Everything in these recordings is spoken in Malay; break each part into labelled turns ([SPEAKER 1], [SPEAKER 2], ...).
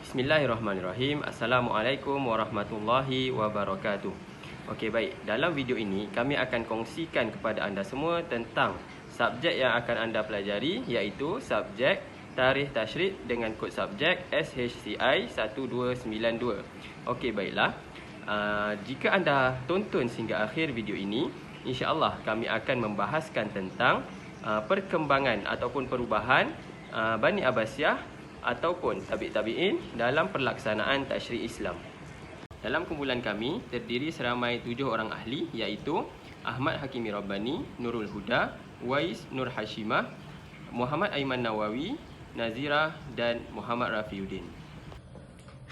[SPEAKER 1] Bismillahirrahmanirrahim. Assalamualaikum warahmatullahi wabarakatuh. Okey, baik. Dalam video ini kami akan kongsikan kepada anda semua tentang subjek yang akan anda pelajari, iaitu subjek Tarikh Tasyrik dengan kod subjek SHCI 1292. Okey, baiklah. Jika anda tonton sehingga akhir video ini, insya-Allah kami akan membahaskan tentang perkembangan ataupun perubahan Bani Abbasiyah ataupun tabi'in dalam pelaksanaan tasyrik Islam. Dalam kumpulan kami terdiri seramai 7 orang ahli, iaitu Ahmad Hakimi Rabbani, Nurul Huda, Wais Nur Hashimah, Muhammad Aiman Nawawi, Nazira dan Muhammad Rafiuddin.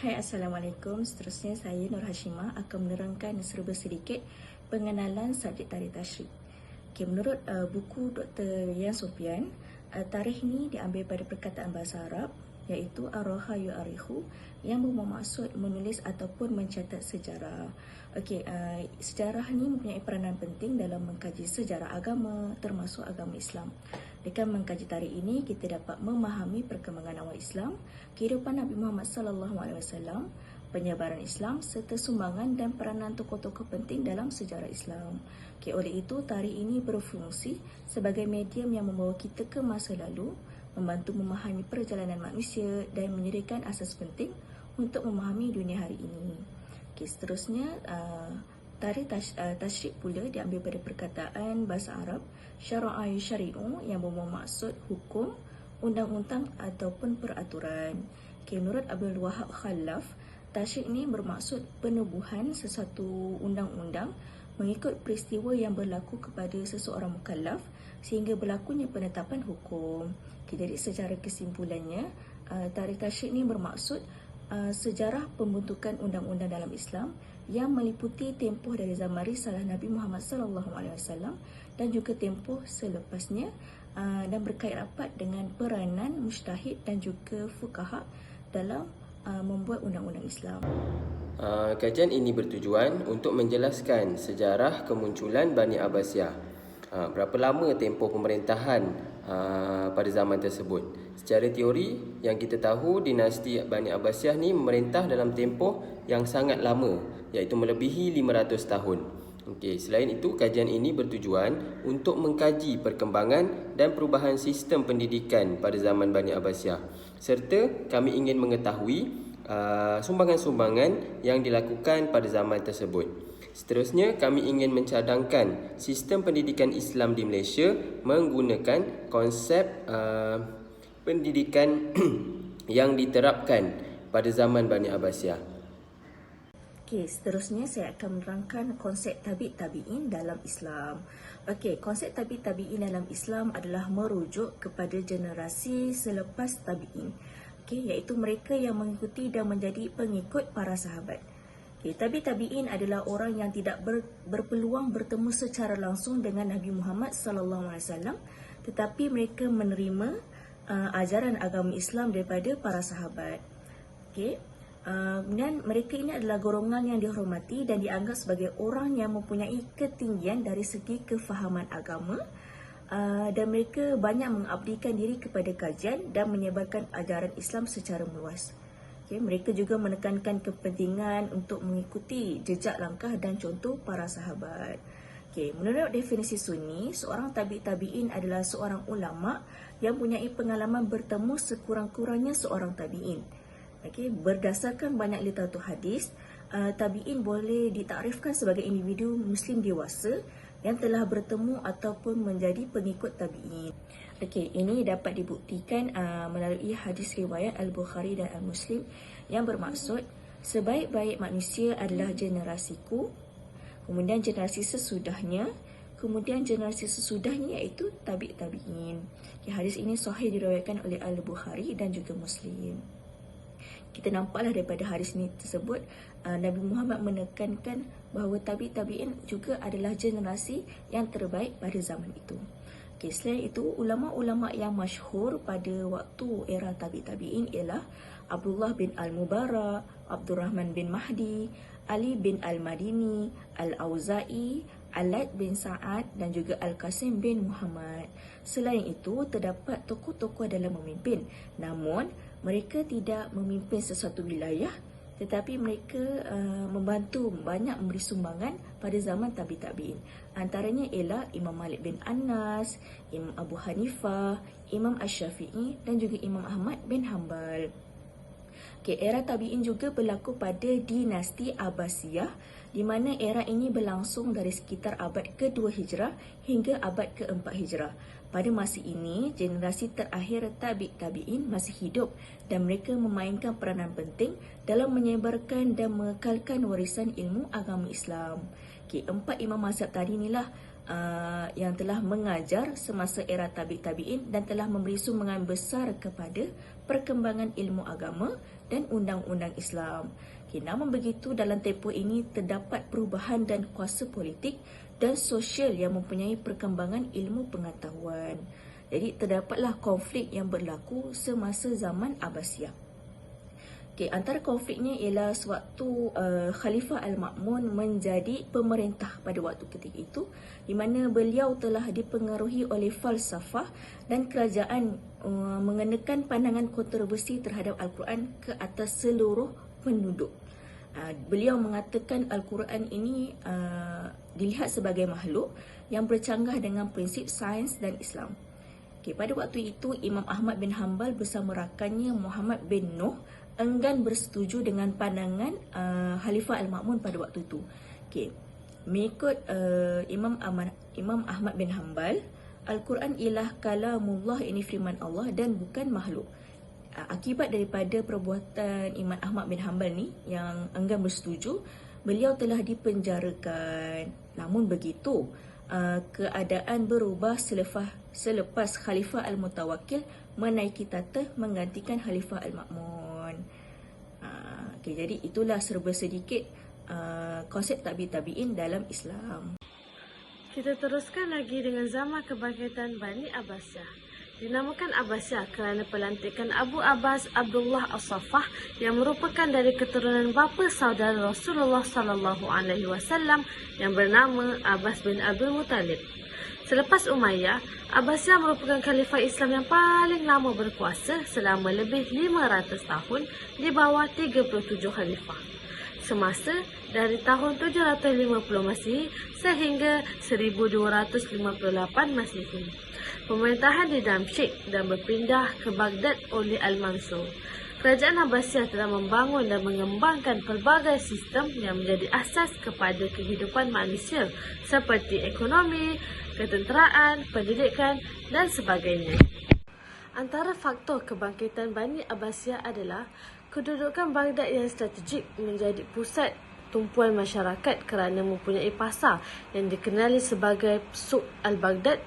[SPEAKER 2] Hai, Assalamualaikum. Seterusnya saya Nur Hashimah akan menerangkan serba sedikit pengenalan subjek tarikh tasyrik. Menurut buku Dr. Yan Sopyan, tarikh ni diambil pada perkataan bahasa Arab, iaitu Ar-Raha Yu'arihu, yang bermaksud menulis ataupun mencatat sejarah. Sejarah ni mempunyai peranan penting dalam mengkaji sejarah agama, termasuk agama Islam. Dengan mengkaji tarikh ini, kita dapat memahami perkembangan awal Islam, kehidupan Nabi Muhammad SAW, penyebaran Islam serta sumbangan dan peranan tokoh-tokoh penting dalam sejarah Islam. Oleh itu, tarikh ini berfungsi sebagai medium yang membawa kita ke masa lalu, membantu memahami perjalanan manusia dan menyediakan asas penting untuk memahami dunia hari ini. Seterusnya, tarikh tasyrik pula diambil pada perkataan bahasa Arab syara'i syari'u, yang bermaksud hukum, undang-undang ataupun peraturan. Menurut Abdul Wahab Khalaf, tasyrik ini bermaksud penubuhan sesuatu undang-undang mengikut peristiwa yang berlaku kepada seseorang mukallaf sehingga berlakunya penetapan hukum. Jadi secara kesimpulannya, tarikh tasyrik ini bermaksud sejarah pembentukan undang-undang dalam Islam yang meliputi tempoh dari zaman risalah Nabi Muhammad SAW dan juga tempoh selepasnya, dan berkait rapat dengan peranan mujtahid dan juga fuqaha dalam membuat undang-undang Islam.
[SPEAKER 1] Kajian ini bertujuan untuk menjelaskan sejarah kemunculan Bani Abbasiyah. Berapa lama tempoh pemerintahan pada zaman tersebut. Secara teori, yang kita tahu, dinasti Bani Abbasiyah ni memerintah dalam tempoh yang sangat lama, iaitu melebihi 500 tahun. Selain itu, kajian ini bertujuan untuk mengkaji perkembangan dan perubahan sistem pendidikan pada zaman Bani Abbasiyah, serta kami ingin mengetahui sumbangan-sumbangan yang dilakukan pada zaman tersebut. Seterusnya, kami ingin mencadangkan sistem pendidikan Islam di Malaysia menggunakan konsep pendidikan yang diterapkan pada zaman Bani Abbasiyah.
[SPEAKER 2] Seterusnya saya akan menerangkan konsep tabi'in dalam Islam. Konsep tabi'in dalam Islam adalah merujuk kepada generasi selepas tabi'in, iaitu mereka yang mengikuti dan menjadi pengikut para sahabat. Tabi'in adalah orang yang tidak berpeluang bertemu secara langsung dengan Nabi Muhammad SAW, tetapi mereka menerima ajaran agama Islam daripada para sahabat. Dan mereka ini adalah golongan yang dihormati dan dianggap sebagai orang yang mempunyai ketinggian dari segi kefahaman agama, dan mereka banyak mengabdikan diri kepada kajian dan menyebarkan ajaran Islam secara meluas. Mereka juga menekankan kepentingan untuk mengikuti jejak langkah dan contoh para sahabat. Menurut definisi Sunni, seorang tabi'in adalah seorang ulama yang mempunyai pengalaman bertemu sekurang-kurangnya seorang tabi'in. Berdasarkan banyak literatur hadis, tabi'in boleh ditakrifkan sebagai individu Muslim dewasa yang telah bertemu ataupun menjadi pengikut tabi'in. Ini dapat dibuktikan melalui hadis riwayat Al-Bukhari dan Al-Muslim yang bermaksud sebaik-baik manusia adalah generasiku, kemudian generasi sesudahnya, kemudian generasi sesudahnya iaitu tabi'in. Hadis ini sahih diriwayatkan oleh Al-Bukhari dan juga Muslim. Kita nampaklah daripada hadis ini tersebut, Nabi Muhammad menekankan bahawa tabi'in juga adalah generasi yang terbaik pada zaman itu. Selain itu, ulama-ulama yang masyhur pada waktu era tabi'in ialah Abdullah bin Al-Mubarak, Abdurrahman bin Mahdi, Ali bin Al-Madini, Al-Auza'i, Alad bin Sa'ad dan juga Al-Qasim bin Muhammad. Selain itu, terdapat tokoh-tokoh dalam memimpin. Namun, Mereka tidak memimpin sesuatu wilayah, tetapi mereka membantu banyak memberi sumbangan pada zaman tabi'in. Antaranya ialah Imam Malik bin Anas, Imam Abu Hanifah, Imam Asy-Syafi'i dan juga Imam Ahmad bin Hanbal. Era tabi'in juga berlaku pada dinasti Abbasiyah, di mana era ini berlangsung dari sekitar abad ke-2 Hijrah hingga abad ke-4 Hijrah. Pada masa ini, generasi terakhir tabi'in masih hidup dan mereka memainkan peranan penting dalam menyebarkan dan mengekalkan warisan ilmu agama Islam. 4 imam mazhab tadi inilah yang telah mengajar semasa era tabi'in dan telah memberi sumbangan besar kepada perkembangan ilmu agama dan undang-undang Islam. Namun begitu, dalam tempoh ini terdapat perubahan dan kuasa politik dan sosial yang mempunyai perkembangan ilmu pengetahuan. Jadi terdapatlah konflik yang berlaku semasa zaman Abbasiyah. Antara konfliknya ialah sewaktu Khalifah Al-Ma'mun menjadi pemerintah pada waktu ketika itu, di mana beliau telah dipengaruhi oleh falsafah dan kerajaan mengenakan pandangan kontroversi terhadap Al-Quran ke atas seluruh penduduk. Beliau mengatakan Al-Quran ini dilihat sebagai makhluk yang bercanggah dengan prinsip sains dan Islam. Pada waktu itu, Imam Ahmad bin Hanbal bersama rakannya Muhammad bin Nuh enggan bersetuju dengan pandangan Khalifah Al-Ma'mun pada waktu itu. Mengikut Imam Ahmad bin Hanbal, Al-Quran ialah kalamullah, ini firman Allah dan bukan makhluk. Akibat daripada perbuatan Imam Ahmad bin Hanbal ni yang enggan bersetuju, beliau telah dipenjarakan. Namun begitu, keadaan berubah selepas Khalifah Al-Mutawakkil menaiki tahta menggantikan Khalifah Al-Ma'mun. Jadi itulah serba sedikit konsep tabi'in dalam Islam.
[SPEAKER 3] Kita teruskan lagi dengan zaman kebangkitan Bani Abbasiyah. Dinamakan Abbasiyah kerana pelantikan Abu Abbas Abdullah As-Saffah yang merupakan dari keturunan bapa saudara Rasulullah SAW yang bernama Abbas bin Abdul Muttalib. Selepas Umayyah, Abbasiyah merupakan khalifah Islam yang paling lama berkuasa selama lebih 500 tahun di bawah 37 khalifah. Semasa dari tahun 750 Masihi sehingga 1258 Masihi. Pemerintahan di Damsyik dan berpindah ke Baghdad oleh Al-Mansur. Kerajaan Abbasiyah telah membangun dan mengembangkan pelbagai sistem yang menjadi asas kepada kehidupan manusia seperti ekonomi, ketenteraan, pendidikan dan sebagainya. Antara faktor kebangkitan Bani Abbasiyah adalah kedudukan Baghdad yang strategik menjadi pusat tumpuan masyarakat kerana mempunyai pasar yang dikenali sebagai Suq Al-Baghdad.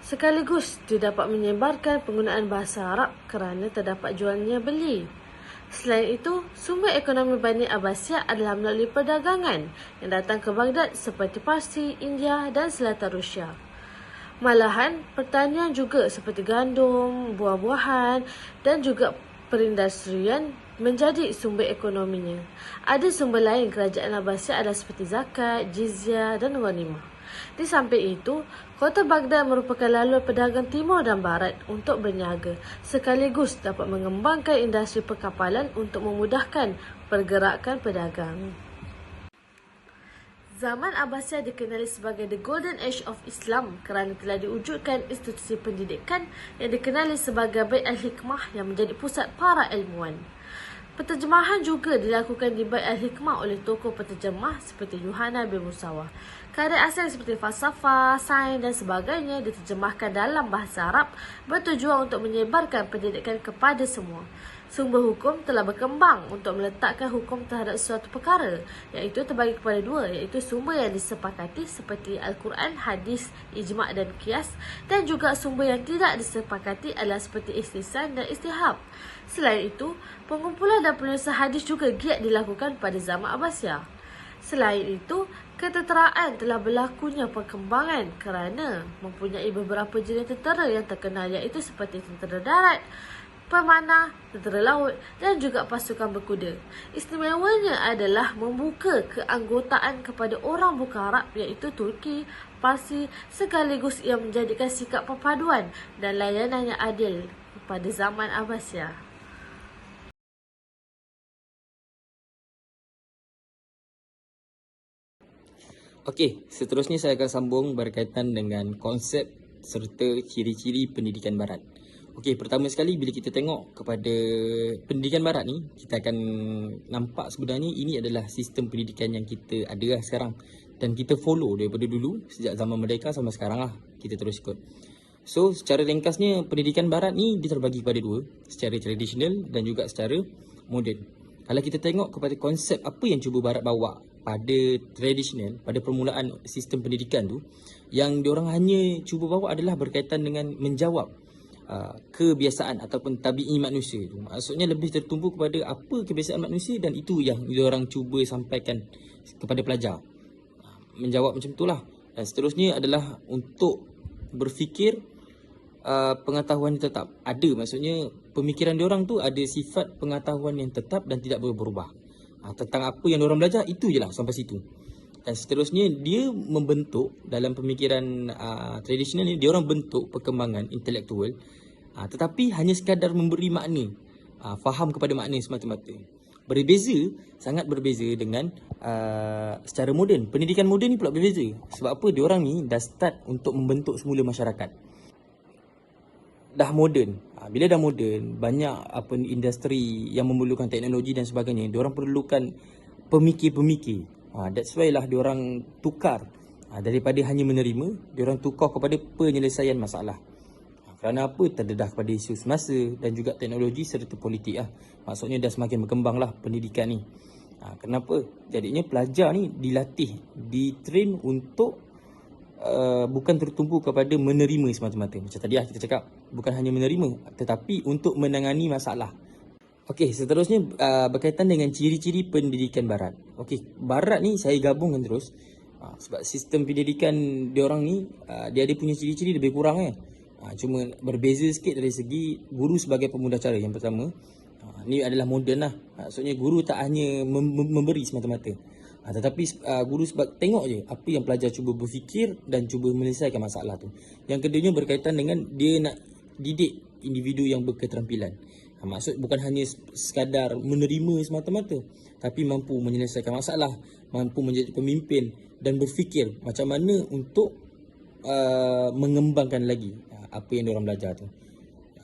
[SPEAKER 3] Sekaligus dia dapat menyebarkan penggunaan bahasa Arab kerana terdapat jualnya beli. Selain itu, sumber ekonomi Bani Abbasiyah adalah melalui perdagangan yang datang ke Baghdad seperti Parsi, India dan Selatan Rusia. Malahan, pertanian juga seperti gandum, buah-buahan dan juga perindustrian menjadi sumber ekonominya. Ada sumber lain kerajaan Abbasiyah adalah seperti zakat, jizyah dan ghanimah. Di samping itu, kota Baghdad merupakan laluan pedagang timur dan barat untuk berniaga, sekaligus dapat mengembangkan industri perkapalan untuk memudahkan pergerakan pedagang. Zaman Abbasiyah dikenali sebagai The Golden Age of Islam kerana telah diwujudkan institusi pendidikan yang dikenali sebagai Bait Al-Hikmah yang menjadi pusat para ilmuwan. Penterjemahan juga dilakukan di Bait Al-Hikmah oleh tokoh penterjemah seperti Yuhana bin Musawwah. Keadaan asal seperti falsafah, sains dan sebagainya diterjemahkan dalam bahasa Arab bertujuan untuk menyebarkan pendidikan kepada semua. Sumber hukum telah berkembang untuk meletakkan hukum terhadap suatu perkara, iaitu terbagi kepada dua, iaitu sumber yang disepakati seperti Al-Quran, hadis, ijma' dan qiyas, dan juga sumber yang tidak disepakati adalah seperti istihsan dan istihab. Selain itu, pengumpulan dan penulisan hadis juga giat dilakukan pada zaman Abbasiyah. Selain itu, ketenteraan telah berlakunya perkembangan kerana mempunyai beberapa jenis tentera yang terkenal, iaitu seperti tentera darat, pemanah, tentera laut dan juga pasukan berkuda. Istimewanya adalah membuka keanggotaan kepada orang bukan Arab, iaitu Turki, Parsi, sekaligus ia menjadikan sikap perpaduan dan layanan yang adil pada zaman Abbasiyah.
[SPEAKER 4] Okey, seterusnya saya akan sambung berkaitan dengan konsep serta ciri-ciri pendidikan barat. Okey, pertama sekali bila kita tengok kepada pendidikan barat ni, kita akan nampak sebenarnya ini adalah sistem pendidikan yang kita ada lah sekarang. Dan kita follow daripada dulu, sejak zaman merdeka sampai sekarang lah, kita terus ikut. So, secara ringkasnya, pendidikan barat ni dia terbagi kepada dua, secara tradisional dan juga secara moden. Kalau kita tengok kepada konsep apa yang cuba barat bawa pada tradisional, pada permulaan sistem pendidikan tu, yang diorang hanya cuba bawa adalah berkaitan dengan menjawab kebiasaan ataupun tabi'i manusia tu. Maksudnya lebih tertumpu kepada apa kebiasaan manusia, dan itu yang diorang cuba sampaikan kepada pelajar. Menjawab macam itulah. Dan seterusnya adalah untuk berfikir pengetahuan yang tetap. Ada, maksudnya pemikiran diorang tu ada sifat pengetahuan yang tetap dan tidak boleh berubah. Tentang apa yang diorang belajar, itu je lah sampai situ. Dan seterusnya dia membentuk dalam pemikiran tradisional ni, diorang bentuk perkembangan intelektual, tetapi hanya sekadar memberi makna, faham kepada makna semata-mata. Berbeza, sangat berbeza dengan secara moden. Pendidikan moden ni pula berbeza. Sebab apa? Diorang ni dah start untuk membentuk semula masyarakat. Dah moden. Bila dah moden, banyak industri yang memerlukan teknologi dan sebagainya. Diorang perlukan pemikir-pemikir. That's why lah diorang tukar. Daripada hanya menerima, diorang tukar kepada penyelesaian masalah. Kerana apa? Terdedah kepada isu semasa dan juga teknologi serta politik lah. Maksudnya dah semakin berkembang lah pendidikan ni. Kenapa? Jadinya pelajar ni dilatih, ditrain untuk bukan tertumpu kepada menerima semata-mata. Macam tadi lah kita cakap, bukan hanya menerima, tetapi untuk menangani masalah. Okey, seterusnya berkaitan dengan ciri-ciri pendidikan barat. Okey, barat ni saya gabungkan terus. Sebab sistem pendidikan diorang ni, dia ada punya ciri-ciri lebih kurang cuma berbeza sikit dari segi guru sebagai pemudah cara. Yang pertama, ni adalah moden lah. Maksudnya guru tak hanya memberi semata-mata, tetapi guru sebab tengok je apa yang pelajar cuba berfikir dan cuba menyelesaikan masalah tu. Yang keduanya berkaitan dengan dia nak didik individu yang berketerampilan. Maksud bukan hanya sekadar menerima semata-mata, tapi mampu menyelesaikan masalah, mampu menjadi pemimpin dan berfikir macam mana untuk mengembangkan lagi apa yang diorang belajar tu.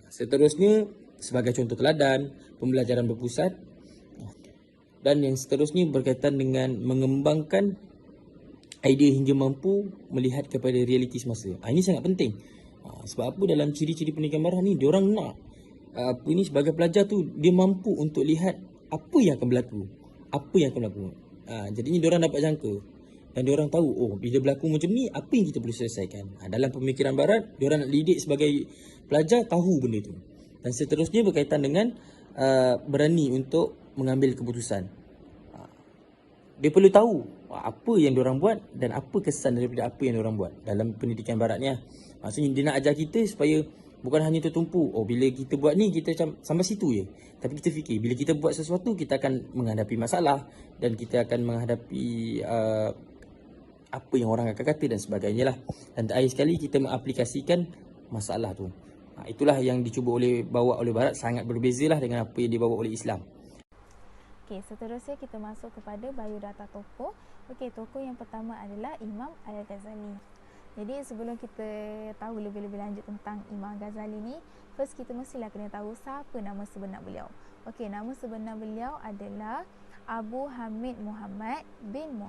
[SPEAKER 4] Seterusnya, sebagai contoh teladan, pembelajaran berpusat. Dan yang seterusnya berkaitan dengan mengembangkan idea hingga mampu melihat kepada realiti semasa. Ini sangat penting. Sebab apa? Dalam ciri-ciri pendidikan barat ni, diorang nak sebagai pelajar tu, dia mampu untuk lihat apa yang akan berlaku. Apa yang akan berlaku. Jadinya diorang dapat jangka. Dan diorang tahu, bila berlaku macam ni, apa yang kita boleh selesaikan. Dalam pemikiran barat, diorang nak didik sebagai pelajar tahu benda tu. Dan seterusnya berkaitan dengan berani untuk mengambil keputusan. Dia perlu tahu apa yang diorang buat dan apa kesan daripada apa yang diorang buat dalam pendidikan barat ni. Maksudnya dia nak ajar kita supaya bukan hanya tertumpu, bila kita buat ni, kita macam sampai situ je. Tapi kita fikir, bila kita buat sesuatu, kita akan menghadapi masalah dan kita akan menghadapi apa yang orang akan kata dan sebagainya lah. Dan terakhir sekali, kita mengaplikasikan masalah tu. Itulah yang dicuba bawa oleh Barat, sangat berbeza lah dengan apa yang dibawa oleh Islam.
[SPEAKER 5] Okey, seterusnya kita masuk kepada biodata tokoh. Okey, tokoh yang pertama adalah Imam Al-Ghazali. Jadi sebelum kita tahu lebih-lebih lanjut tentang Imam Ghazali ni, first kita mestilah kena tahu siapa nama sebenar beliau. Okey, nama sebenar beliau adalah Abu Hamid Muhammad bin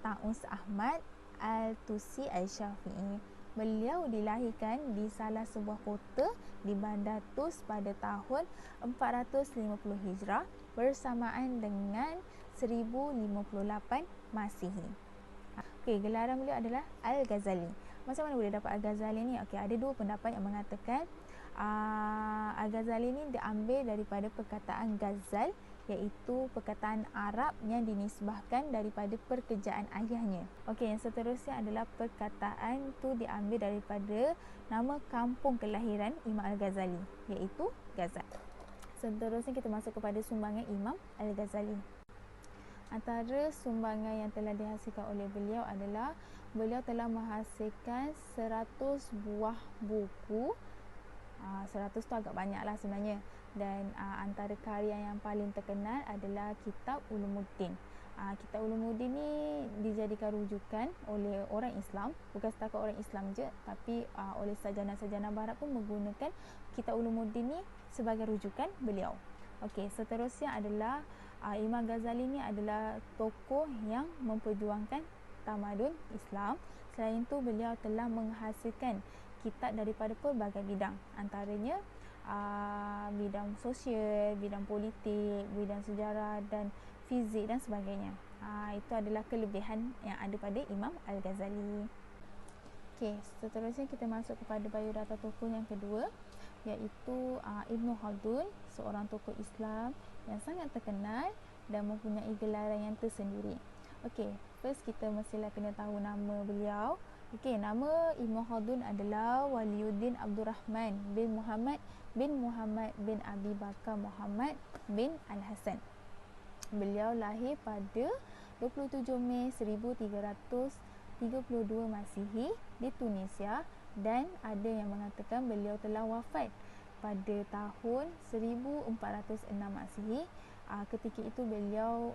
[SPEAKER 5] Taus Ahmad Al-Tusi Al-Syafi'i. Beliau dilahirkan di salah sebuah kota di Bandar Tus pada tahun 450 Hijrah bersamaan dengan 1058 Masihi. Okey, gelaran beliau adalah Al-Ghazali. Macam mana boleh dapat Al-Ghazali ni? Okey, ada dua pendapat yang mengatakan Al-Ghazali ni diambil daripada perkataan Ghazal, iaitu perkataan Arab yang dinisbahkan daripada pekerjaan ayahnya. Okey, yang seterusnya adalah perkataan tu diambil daripada nama kampung kelahiran Imam Al-Ghazali, iaitu Ghazal. Seterusnya kita masuk kepada sumbangan Imam Al-Ghazali. Antara sumbangan yang telah dihasilkan oleh beliau adalah beliau telah menghasilkan 100 buah buku. 100 tu agak banyak lah sebenarnya. Dan antara karya yang paling terkenal adalah Kitab Ulumuddin. Kitab Ulumuddin ni dijadikan rujukan oleh orang Islam, bukan setakat orang Islam je, tapi oleh sarjana-sarjana barat pun menggunakan Kitab Ulumuddin ni sebagai rujukan beliau. Okey, seterusnya adalah Imam Ghazali ni adalah tokoh yang memperjuangkan tamadun Islam. Selain itu, beliau telah menghasilkan kitab daripada pelbagai bidang, antaranya bidang sosial, bidang politik, bidang sejarah dan fizik dan sebagainya. Itu adalah kelebihan yang ada pada Imam Al-Ghazali. Okey, seterusnya kita masuk kepada biodata tokoh yang kedua, iaitu Ibnu Khaldun, seorang tokoh Islam yang sangat terkenal dan mempunyai gelaran yang tersendiri. Okey, first kita mestilah kena tahu nama beliau. Okey, nama Ibnu Khaldun adalah Waliuddin Abdul Rahman bin Muhammad bin Abi Bakar Muhammad bin Al-Hasan. Beliau lahir pada 27 Mei 1332 Masihi di Tunisia, dan ada yang mengatakan beliau telah wafat pada tahun 1406 Masihi. Ketika itu beliau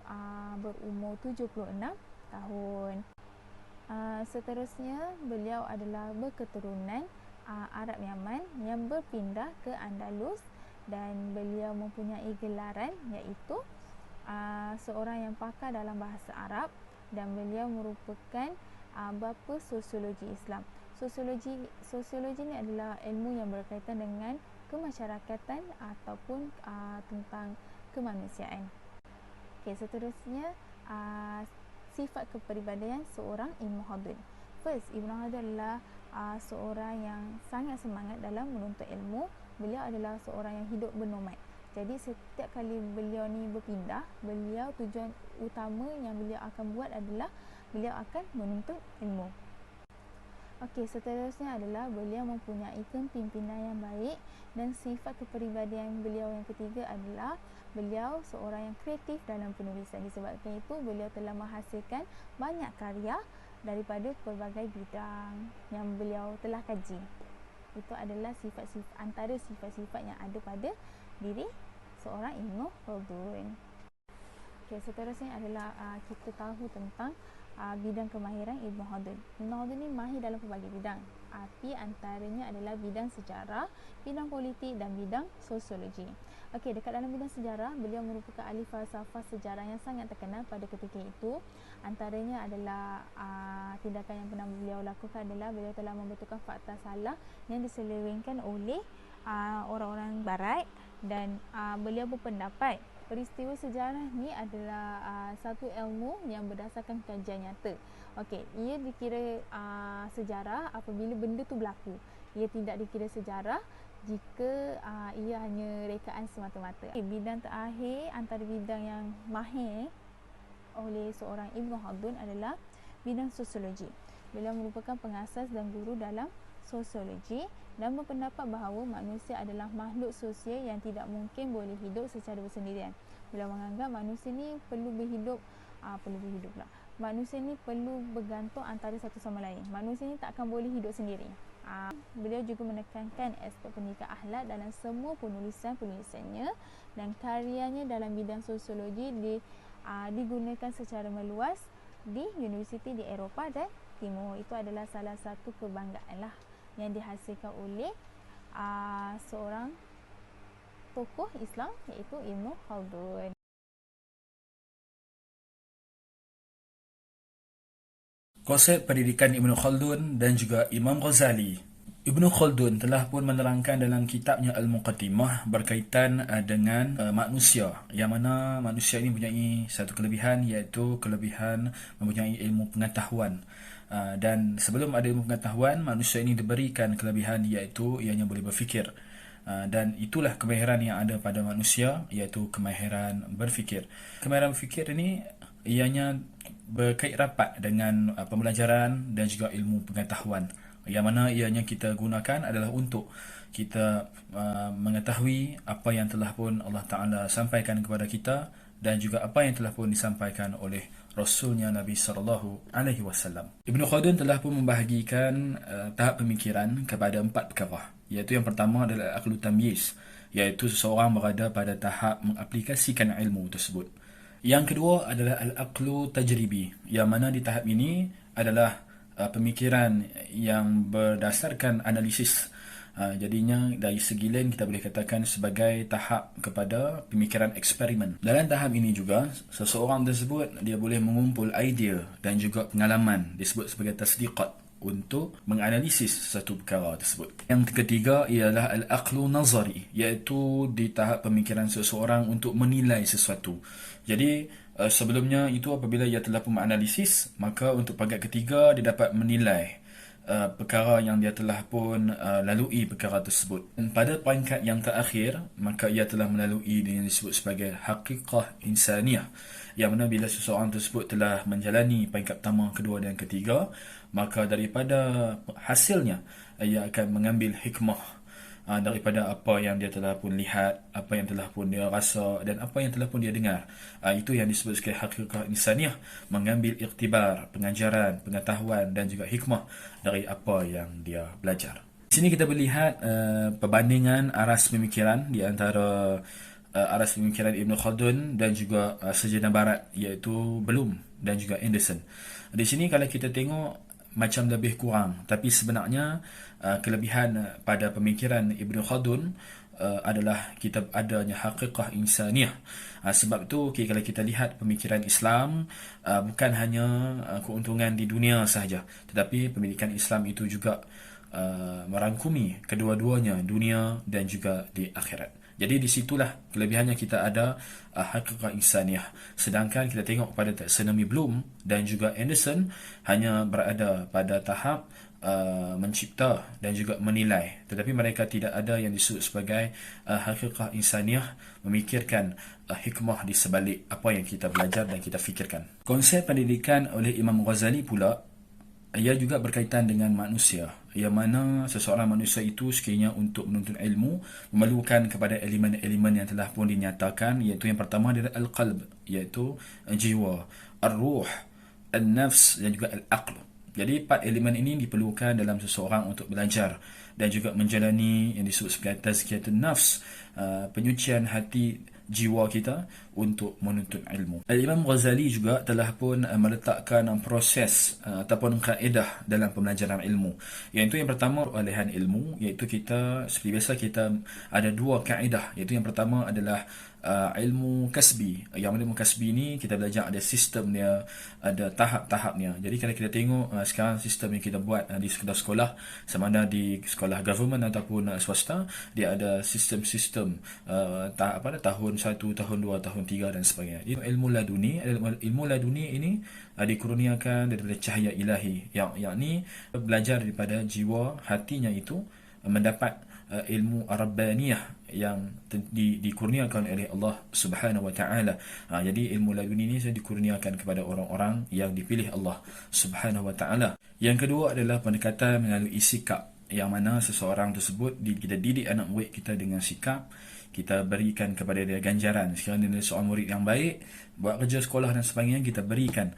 [SPEAKER 5] berumur 76 tahun. Seterusnya, beliau adalah berketurunan Arab Yaman yang berpindah ke Andalus, dan beliau mempunyai gelaran iaitu seorang yang pakar dalam bahasa Arab, dan beliau merupakan bapa sosiologi Islam. Sosiologi ni adalah ilmu yang berkaitan dengan kemasyarakatan ataupun tentang kemanusiaan. Okey, seterusnya sifat kepribadian seorang Ibnu Khaldun. First, Ibnu Khaldun adalah seorang yang sangat semangat dalam menuntut ilmu. Beliau adalah seorang yang hidup bernomad. Jadi setiap kali beliau ni berpindah, tujuan utama yang beliau akan buat adalah beliau akan menuntut ilmu. Okey, seterusnya adalah beliau mempunyai kepimpinan yang baik, dan sifat kepribadian beliau yang ketiga adalah beliau seorang yang kreatif dalam penulisan. Disebabkan itu beliau telah menghasilkan banyak karya daripada pelbagai bidang yang beliau telah kaji. Itu adalah antara sifat-sifat yang ada pada diri seorang Ibnu Khaldun. Okey, seterusnya adalah kita tahu tentang bidang kemahiran Ibnu Khaldun. Ibnu Khaldun ni mahir dalam pelbagai bidang, tapi antaranya adalah bidang sejarah, bidang politik dan bidang sosiologi. Okey, dekat dalam bidang sejarah, beliau merupakan ahli falsafah sejarah yang sangat terkenal pada ketika itu. Antaranya adalah tindakan yang pernah beliau lakukan adalah beliau telah membetulkan fakta salah yang diselewengkan oleh orang-orang barat, dan beliau berpendapat peristiwa sejarah ni adalah satu ilmu yang berdasarkan kajian nyata. Okey, ia dikira sejarah apabila benda tu berlaku. Ia tidak dikira sejarah jika ia hanya rekaan semata-mata. Bidang terakhir antara bidang yang mahir oleh seorang Ibnu Khaldun adalah bidang sosiologi. Beliau merupakan pengasas dan guru dalam sosiologi dan berpendapat bahawa manusia adalah makhluk sosial yang tidak mungkin boleh hidup secara bersendirian. Beliau menganggap manusia ni manusia ni perlu bergantung antara satu sama lain. Manusia ni tak akan boleh hidup sendiri. Beliau juga menekankan aspek pendidikan akhlak dalam semua penulisannya, dan karyanya dalam bidang sosiologi digunakan secara meluas di universiti di Eropah dan Timur. Itu adalah salah satu kebanggaan lah yang dihasilkan oleh seorang tokoh Islam, iaitu Ibnu Khaldun.
[SPEAKER 6] Konsep pendidikan Ibnu Khaldun dan juga Imam Ghazali. Ibnu Khaldun telah pun menerangkan dalam kitabnya Al-Muqaddimah berkaitan dengan manusia, yang mana manusia ini mempunyai satu kelebihan, iaitu kelebihan mempunyai ilmu pengetahuan. Dan sebelum ada ilmu pengetahuan, manusia ini diberikan kelebihan, iaitu ianya boleh berfikir. Dan itulah kemahiran yang ada pada manusia, iaitu kemahiran berfikir. Kemahiran berfikir ini ianya berkait rapat dengan pembelajaran dan juga ilmu pengetahuan, yang mana ianya kita gunakan adalah untuk kita mengetahui apa yang telah pun Allah Ta'ala sampaikan kepada kita, dan juga apa yang telah pun disampaikan oleh Rasulnya Nabi SAW. Ibnu Khaldun telah pun membahagikan tahap pemikiran kepada 4 perkara, iaitu yang pertama adalah aklu tamyiz, iaitu seseorang berada pada tahap mengaplikasikan ilmu tersebut. Yang kedua adalah al-aqlu tajribi, yang mana di tahap ini adalah pemikiran yang berdasarkan analisis. Jadinya dari segi lain kita boleh katakan sebagai tahap kepada pemikiran eksperimen. Dalam tahap ini juga seseorang tersebut dia boleh mengumpul idea dan juga pengalaman, disebut sebagai tasdiqat, untuk menganalisis sesuatu perkara tersebut. Yang ketiga ialah al-aqlu nazari, iaitu di tahap pemikiran seseorang untuk menilai sesuatu. Jadi sebelumnya itu apabila ia telah pun menganalisis, maka untuk peringkat ketiga dia dapat menilai perkara yang dia telah pun lalui perkara tersebut. Dan pada peringkat yang terakhir, maka ia telah melalui yang disebut sebagai haqiqah insaniyah, yang mana bila seseorang tersebut telah menjalani peringkat pertama, kedua dan ketiga, maka daripada hasilnya ia akan mengambil hikmah daripada apa yang dia telah pun lihat, apa yang telah pun dia rasa dan apa yang telah pun dia dengar. Itu yang disebut sebagai haqiqah insaniyah, mengambil iktibar, pengajaran, pengetahuan dan juga hikmah dari apa yang dia belajar. Di sini kita melihat perbandingan aras pemikiran di antara aras pemikiran Ibn Khaldun dan juga sejarah barat, iaitu Bloom dan juga Anderson. Di sini kalau kita tengok macam lebih kurang, tapi sebenarnya kelebihan pada pemikiran Ibn Khaldun adalah kita adanya haqiqah insaniyah. Sebab tu kalau kita lihat pemikiran Islam bukan hanya keuntungan di dunia sahaja, tetapi pemikiran Islam itu juga merangkumi kedua-duanya, dunia dan juga di akhirat. Jadi di situlah kelebihannya kita ada haqiqah insaniyah. Sedangkan kita tengok pada taksonomi Bloom dan juga Anderson hanya berada pada tahap mencipta dan juga menilai, tetapi mereka tidak ada yang disebut sebagai haqiqah insaniyah, memikirkan hikmah di sebalik apa yang kita belajar dan kita fikirkan. Konsep pendidikan oleh Imam Ghazali pula, ia juga berkaitan dengan manusia, yang mana seseorang manusia itu sekiranya untuk menuntut ilmu memerlukan kepada elemen-elemen yang telah pun dinyatakan, iaitu yang pertama adalah al-qalb, iaitu jiwa, ar-ruh, al-nafs dan juga al-aql. Jadi 4 elemen ini diperlukan dalam seseorang untuk belajar dan juga menjalani yang disebut sebagai tazkiyatun nafs, penyucian hati jiwa kita untuk menuntut ilmu. Imam Ghazali juga telah pun meletakkan proses ataupun kaedah dalam pembelajaran ilmu. Iaitu yang pertama perolehan ilmu, iaitu kita seperti biasa kita ada 2 kaedah, iaitu yang pertama adalah ilmu kasbi. Yang ilmu kasbi ni kita belajar ada sistem dia, ada tahap-tahapnya. Jadi kalau kita tengok sekarang sistem yang kita buat di sekolah, sama ada di sekolah government ataupun swasta, dia ada sistem-sistem tahun 1, tahun 2, tahun 3 dan sebagainya. Ilmu laduni ini dikurniakan daripada cahaya ilahi, yang ni belajar daripada jiwa hatinya itu mendapat ilmu ar-rabbaniyah yang dikurniakan oleh Allah Subhanahu wa taala. Jadi ilmu laduni ini saya dikurniakan kepada orang-orang yang dipilih Allah Subhanahu wa taala. Yang kedua adalah pendekatan melalui sikap, yang mana seseorang tersebut kita didik anak murid kita dengan sikap, kita berikan kepada dia ganjaran. Sekiranya dia seorang murid yang baik, buat kerja sekolah dan sebagainya, kita berikan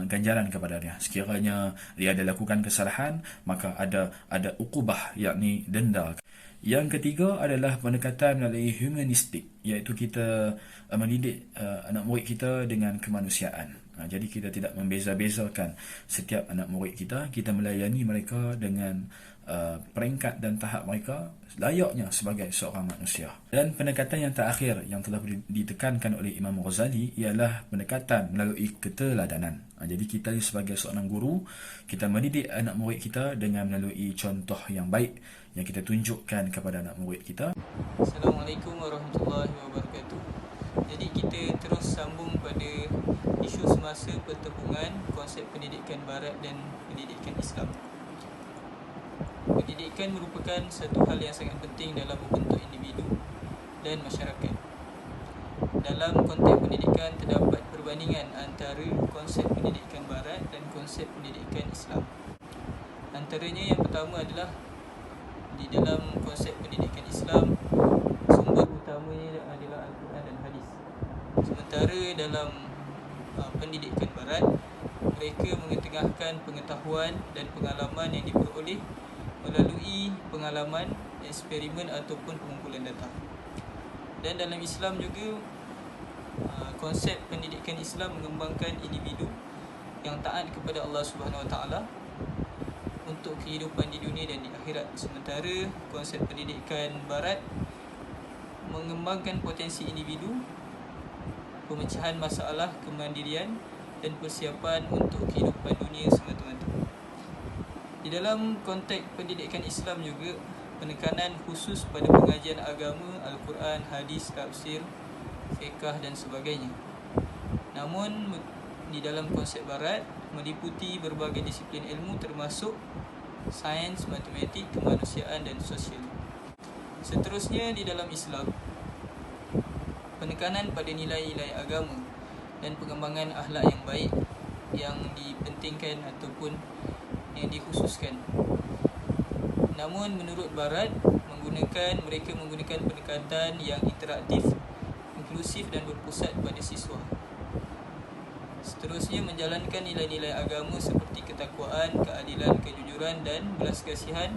[SPEAKER 6] ganjaran kepada dia. Sekiranya dia ada lakukan kesalahan, maka ada uqubah, yakni denda. Yang ketiga adalah pendekatan melalui humanistik, iaitu kita mendidik anak murid kita dengan kemanusiaan. Jadi kita tidak membeza-bezakan setiap anak murid kita melayani mereka dengan peringkat dan tahap mereka layaknya sebagai seorang manusia. Dan pendekatan yang terakhir yang telah ditekankan oleh Imam Ghazali ialah pendekatan melalui keteladanan. Jadi kita sebagai seorang guru, kita mendidik anak murid kita dengan melalui contoh yang baik yang kita tunjukkan kepada anak murid kita.
[SPEAKER 7] Assalamualaikum warahmatullahi wabarakatuh. Jadi kita terus sambung pada isu semasa pertemuan konsep pendidikan barat dan pendidikan Islam. Pendidikan merupakan satu hal yang sangat penting dalam membentuk individu dan masyarakat. Dalam konteks pendidikan terdapat perbandingan antara konsep pendidikan barat dan konsep pendidikan Islam. Antaranya yang pertama adalah di dalam konsep pendidikan Islam, sumber utamanya adalah Al-Quran dan Hadis. Sementara dalam pendidikan barat, mereka mengetengahkan pengetahuan dan pengalaman yang diperoleh melalui pengalaman, eksperimen ataupun pengumpulan data. Dan dalam Islam juga konsep pendidikan Islam mengembangkan individu yang taat kepada Allah Subhanahu Wa Taala untuk kehidupan di dunia dan di akhirat. Sementara konsep pendidikan Barat mengembangkan potensi individu, pemecahan masalah, kemandirian dan persiapan untuk kehidupan dunia semata-mata. Di dalam konteks pendidikan Islam juga, penekanan khusus pada pengajian agama, Al-Quran, hadis, tafsir, fiqh dan sebagainya. Namun di dalam konsep Barat meliputi berbagai disiplin ilmu termasuk sains, matematik, kemanusiaan dan sosial. Seterusnya di dalam Islam, penekanan pada nilai-nilai agama dan pengembangan akhlak yang baik yang dipentingkan ataupun yang dikhususkan. Namun menurut Barat, mereka menggunakan pendekatan yang interaktif, inklusif dan berpusat pada siswa. Seterusnya menjalankan nilai-nilai agama seperti ketakwaan, keadilan, kejujuran dan belas kasihan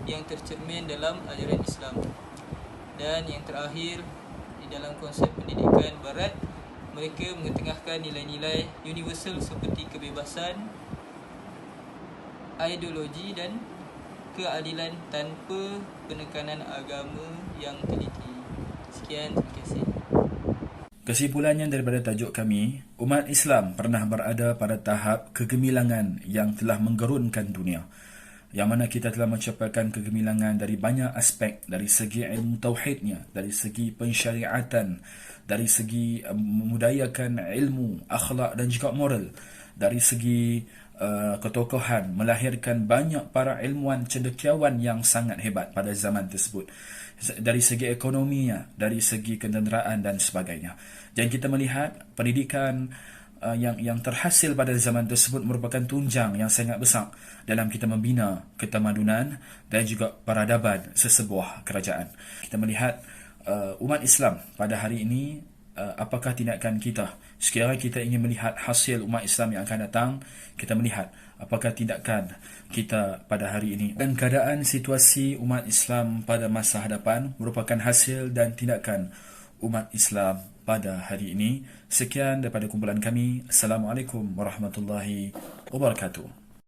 [SPEAKER 7] yang tercermin dalam ajaran Islam. Dan yang terakhir, di dalam konsep pendidikan Barat, mereka mengetengahkan nilai-nilai universal seperti kebebasan, ideologi dan keadilan tanpa penekanan agama yang teliti. Sekian, terima kasih.
[SPEAKER 6] Kesimpulannya daripada tajuk kami, umat Islam pernah berada pada tahap kegemilangan yang telah menggerunkan dunia, yang mana kita telah mencapaikan kegemilangan dari banyak aspek, dari segi ilmu tauhidnya, dari segi pensyariatan, dari segi memudayakan ilmu, akhlak dan juga moral, dari segi ketokohan, melahirkan banyak para ilmuwan cendekiawan yang sangat hebat pada zaman tersebut, dari segi ekonominya, dari segi kenderaan dan sebagainya. Dan kita melihat pendidikan yang terhasil pada zaman tersebut merupakan tunjang yang sangat besar dalam kita membina ketamadunan dan juga peradaban sesebuah kerajaan. Kita melihat umat Islam pada hari ini, apakah tindakan kita sekiranya kita ingin melihat hasil umat Islam yang akan datang. Kita melihat apakah tindakan kita pada hari ini dan keadaan situasi umat Islam pada masa hadapan merupakan hasil dan tindakan umat Islam pada hari ini. Sekian daripada kumpulan kami. Assalamualaikum warahmatullahi wabarakatuh.